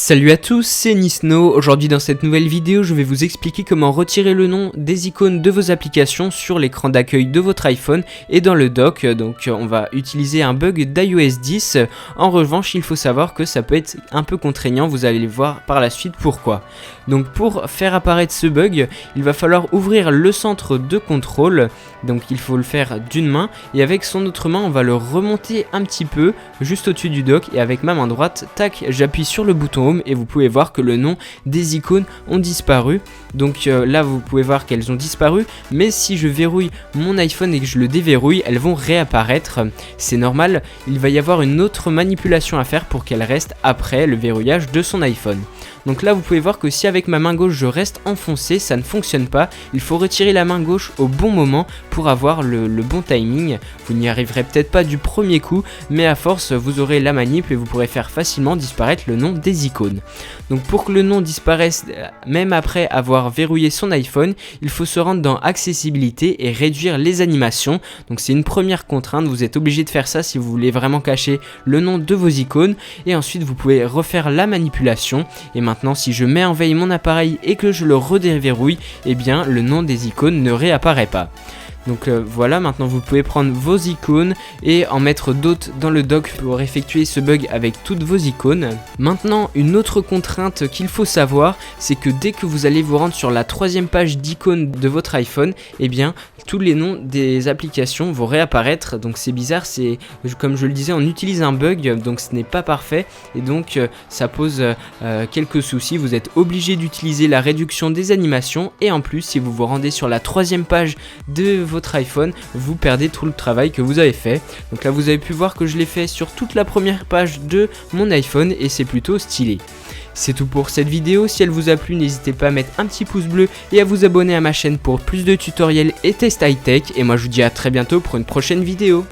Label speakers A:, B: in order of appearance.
A: Salut à tous, c'est Nisno. Aujourd'hui dans cette nouvelle vidéo, je vais vous expliquer comment retirer le nom des icônes de vos applications sur l'écran d'accueil de votre iPhone et dans le dock. Donc on va utiliser un bug d'iOS 10. En revanche, il faut savoir que ça peut être un peu contraignant, vous allez voir par la suite pourquoi. Donc pour faire apparaître ce bug, il va falloir ouvrir le centre de contrôle. Donc il faut le faire d'une main et avec son autre main, on va le remonter un petit peu juste au-dessus du dock et avec ma main droite, tac, j'appuie sur le bouton Home et vous pouvez voir que le nom des icônes ont disparu. Donc là vous pouvez voir qu'elles ont disparu, mais si je verrouille mon iPhone et que je le déverrouille, elles vont réapparaître. C'est normal, il va y avoir une autre manipulation à faire pour qu'elles restent après le verrouillage de son iPhone. Donc là vous pouvez voir que si avec ma main gauche je reste enfoncé, ça ne fonctionne pas. Il faut retirer la main gauche au bon moment pour avoir le bon timing. Vous n'y arriverez peut-être pas du premier coup, mais à force vous aurez la manip et vous pourrez faire facilement disparaître le nom des icônes. Donc pour que le nom disparaisse même après avoir verrouillé son iPhone, il faut se rendre dans accessibilité et réduire les animations. Donc c'est une première contrainte, vous êtes obligé de faire ça si vous voulez vraiment cacher le nom de vos icônes. Et ensuite vous pouvez refaire la manipulation. Et maintenant si je mets en veille mon appareil et que je le redéverrouille, eh bien le nom des icônes ne réapparaît pas. Donc voilà, maintenant vous pouvez prendre vos icônes et en mettre d'autres dans le dock pour effectuer ce bug avec toutes vos icônes. Maintenant, une autre contrainte qu'il faut savoir, c'est que dès que vous allez vous rendre sur la troisième page d'icônes de votre iPhone, eh bien tous les noms des applications vont réapparaître. Donc c'est bizarre, c'est comme je le disais, on utilise un bug, donc ce n'est pas parfait et donc ça pose quelques soucis. Vous êtes obligé d'utiliser la réduction des animations et en plus si vous vous rendez sur la troisième page de votre iPhone, vous perdez tout le travail que vous avez fait. Donc là vous avez pu voir que je l'ai fait sur toute la première page de mon iPhone et c'est plutôt stylé. C'est tout pour cette vidéo, si elle vous a plu n'hésitez pas à mettre un petit pouce bleu et à vous abonner à ma chaîne pour plus de tutoriels et tests high-tech et moi je vous dis à très bientôt pour une prochaine vidéo.